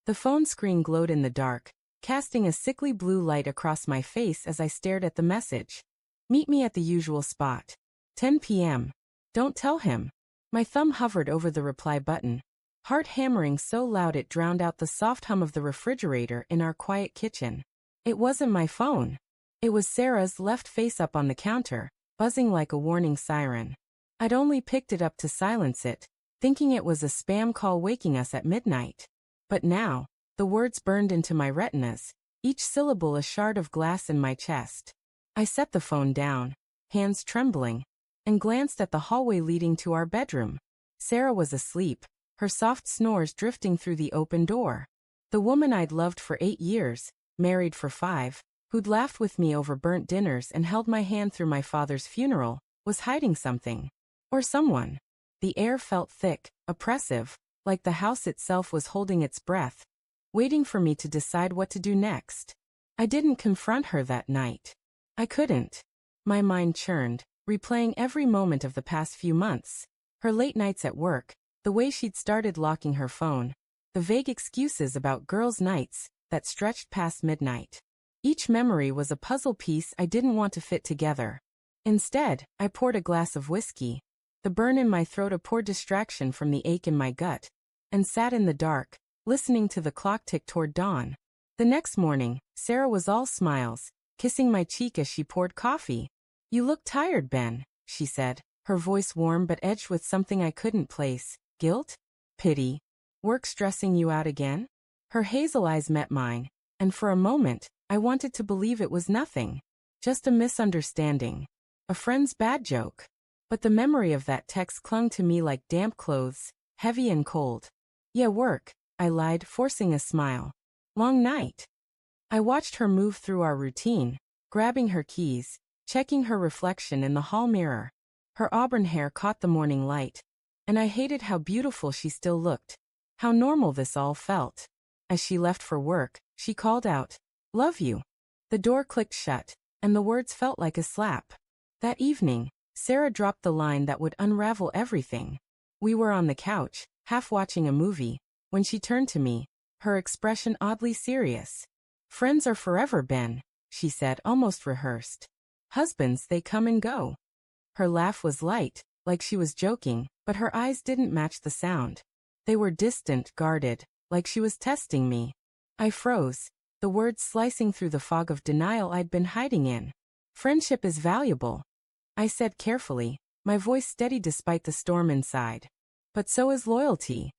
The phone screen glowed in the dark, casting a sickly blue light across my face as I stared at the message. Meet me at the usual spot. 10 p.m. Don't tell him. My thumb hovered over the reply button, heart hammering so loud it drowned out the soft hum of the refrigerator in our quiet kitchen. It wasn't my phone. It was Sarah's, left face up on the counter, buzzing like a warning siren. I'd only picked it up to silence it, thinking it was a spam call waking us at midnight. But now, the words burned into my retinas, each syllable a shard of glass in my chest. I set the phone down, hands trembling, and glanced at the hallway leading to our bedroom. Sarah was asleep, her soft snores drifting through the open door. The woman I'd loved for 8 years, married for 5, who'd laughed with me over burnt dinners and held my hand through my father's funeral, was hiding something. Or someone. The air felt thick, oppressive, like the house itself was holding its breath, waiting for me to decide what to do next. I didn't confront her that night. I couldn't. My mind churned, replaying every moment of the past few months. Her late nights at work, the way she'd started locking her phone, the vague excuses about girls' nights that stretched past midnight. Each memory was a puzzle piece I didn't want to fit together. Instead, I poured a glass of whiskey, the burn in my throat a poor distraction from the ache in my gut, and sat in the dark, listening to the clock tick toward dawn. The next morning, Sarah was all smiles, kissing my cheek as she poured coffee. "You look tired, Ben," she said, her voice warm but edged with something I couldn't place. Guilt? Pity? Work stressing you out again? Her hazel eyes met mine, and for a moment, I wanted to believe it was nothing. Just a misunderstanding. A friend's bad joke. But the memory of that text clung to me like damp clothes, heavy and cold. "Yeah, work," I lied, forcing a smile. "Long night." I watched her move through our routine, grabbing her keys, checking her reflection in the hall mirror. Her auburn hair caught the morning light, and I hated how beautiful she still looked, how normal this all felt. As she left for work, she called out, "Love you." The door clicked shut, and the words felt like a slap. That evening, Sarah dropped the line that would unravel everything. We were on the couch, half watching a movie, when she turned to me, her expression oddly serious. "Friends are forever, Ben," she said, almost rehearsed. "Husbands, they come and go." Her laugh was light, like she was joking, but her eyes didn't match the sound. They were distant, guarded, like she was testing me. I froze, the words slicing through the fog of denial I'd been hiding in. "Friendship is valuable," I said carefully, my voice steady despite the storm inside. "But so is loyalty."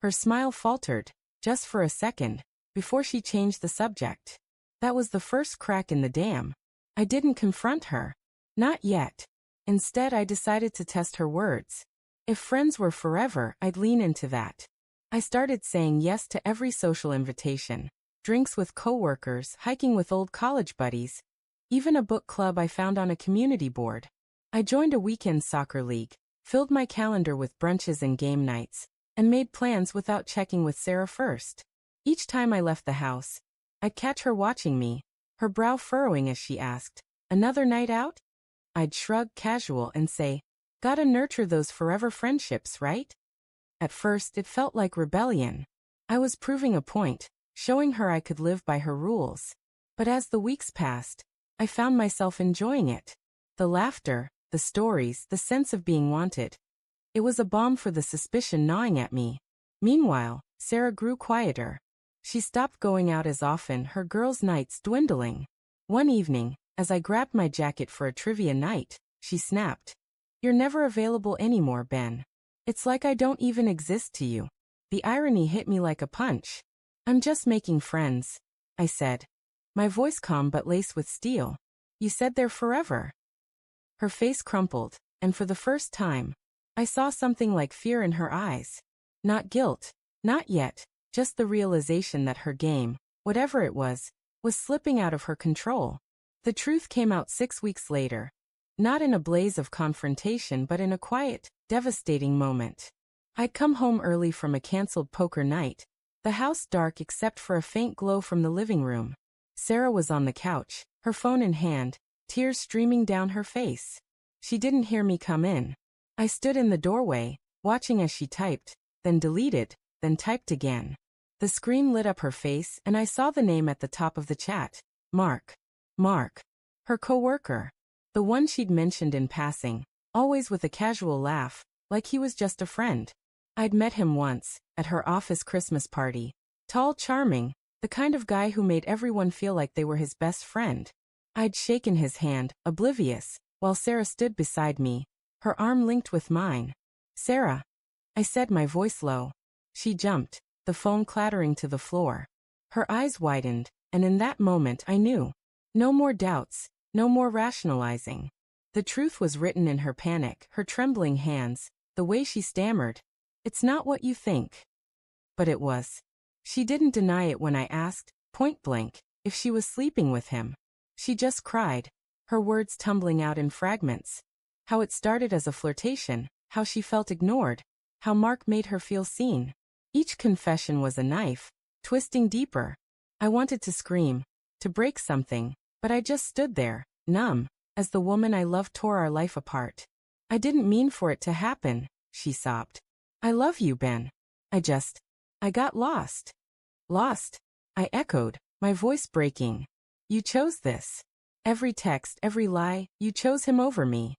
Her smile faltered, just for a second, before she changed the subject. That was the first crack in the dam. I didn't confront her. Not yet. Instead, I decided to test her words. If friends were forever, I'd lean into that. I started saying yes to every social invitation. Drinks with coworkers, hiking with old college buddies, even a book club I found on a community board. I joined a weekend soccer league, filled my calendar with brunches and game nights, and made plans without checking with Sarah first. Each time I left the house, I'd catch her watching me, her brow furrowing as she asked, "Another night out?" I'd shrug casual and say, "Gotta nurture those forever friendships, right?" At first, it felt like rebellion. I was proving a point, showing her I could live by her rules. But as the weeks passed, I found myself enjoying it. The laughter, the stories, the sense of being wanted. It was a balm for the suspicion gnawing at me. Meanwhile, Sarah grew quieter. She stopped going out as often, her girls' nights dwindling. One evening, as I grabbed my jacket for a trivia night, she snapped, "You're never available anymore, Ben. It's like I don't even exist to you." The irony hit me like a punch. "I'm just making friends," I said, my voice calm but laced with steel. "You said they're forever." Her face crumpled, and for the first time, I saw something like fear in her eyes. Not guilt, not yet, just the realization that her game, whatever it was slipping out of her control. The truth came out 6 weeks later. Not in a blaze of confrontation but in a quiet, devastating moment. I'd come home early from a canceled poker night, the house dark except for a faint glow from the living room. Sarah was on the couch, her phone in hand, tears streaming down her face. She didn't hear me come in. I stood in the doorway, watching as she typed, then deleted, then typed again. The screen lit up her face and I saw the name at the top of the chat. Mark. Mark. Her coworker. The one she'd mentioned in passing, always with a casual laugh, like he was just a friend. I'd met him once, at her office Christmas party. Tall, charming, the kind of guy who made everyone feel like they were his best friend. I'd shaken his hand, oblivious, while Sarah stood beside me, her arm linked with mine. Sarah, I said, my voice low. She jumped, the phone clattering to the floor. Her eyes widened, and in that moment I knew. No more doubts, no more rationalizing. The truth was written in her panic, her trembling hands, the way she stammered. It's not what you think. But it was. She didn't deny it when I asked, point blank, if she was sleeping with him. She just cried, her words tumbling out in fragments. How it started as a flirtation, how she felt ignored, how Mark made her feel seen. Each confession was a knife, twisting deeper. I wanted to scream, to break something, but I just stood there, numb, as the woman I loved tore our life apart. I didn't mean for it to happen, she sobbed. I love you, Ben. I got lost. Lost? I echoed, my voice breaking. You chose this. Every text, every lie, you chose him over me.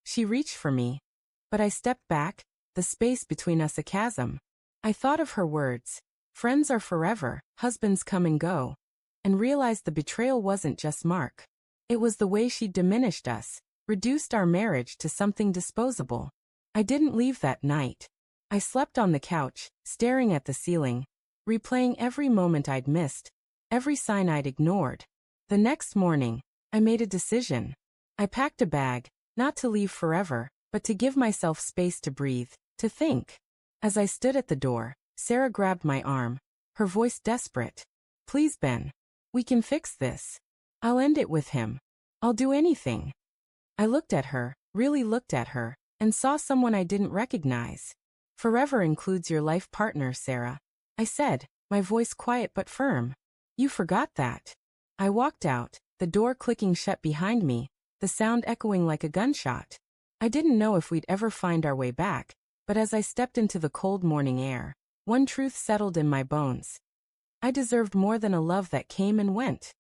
She reached for me, but I stepped back, the space between us a chasm. I thought of her words, friends are forever, husbands come and go, and realized the betrayal wasn't just Mark. It was the way she'd diminished us, reduced our marriage to something disposable. I didn't leave that night. I slept on the couch, staring at the ceiling, replaying every moment I'd missed, every sign I'd ignored. The next morning, I made a decision. I packed a bag, not to leave forever, but to give myself space to breathe, to think. As I stood at the door, Sarah grabbed my arm, her voice desperate. Please, Ben. We can fix this. I'll end it with him. I'll do anything. I looked at her, really looked at her, and saw someone I didn't recognize. Forever includes your life partner, Sarah. I said, my voice quiet but firm. You forgot that. I walked out, the door clicking shut behind me, the sound echoing like a gunshot. I didn't know if we'd ever find our way back, but as I stepped into the cold morning air, one truth settled in my bones. I deserved more than a love that came and went.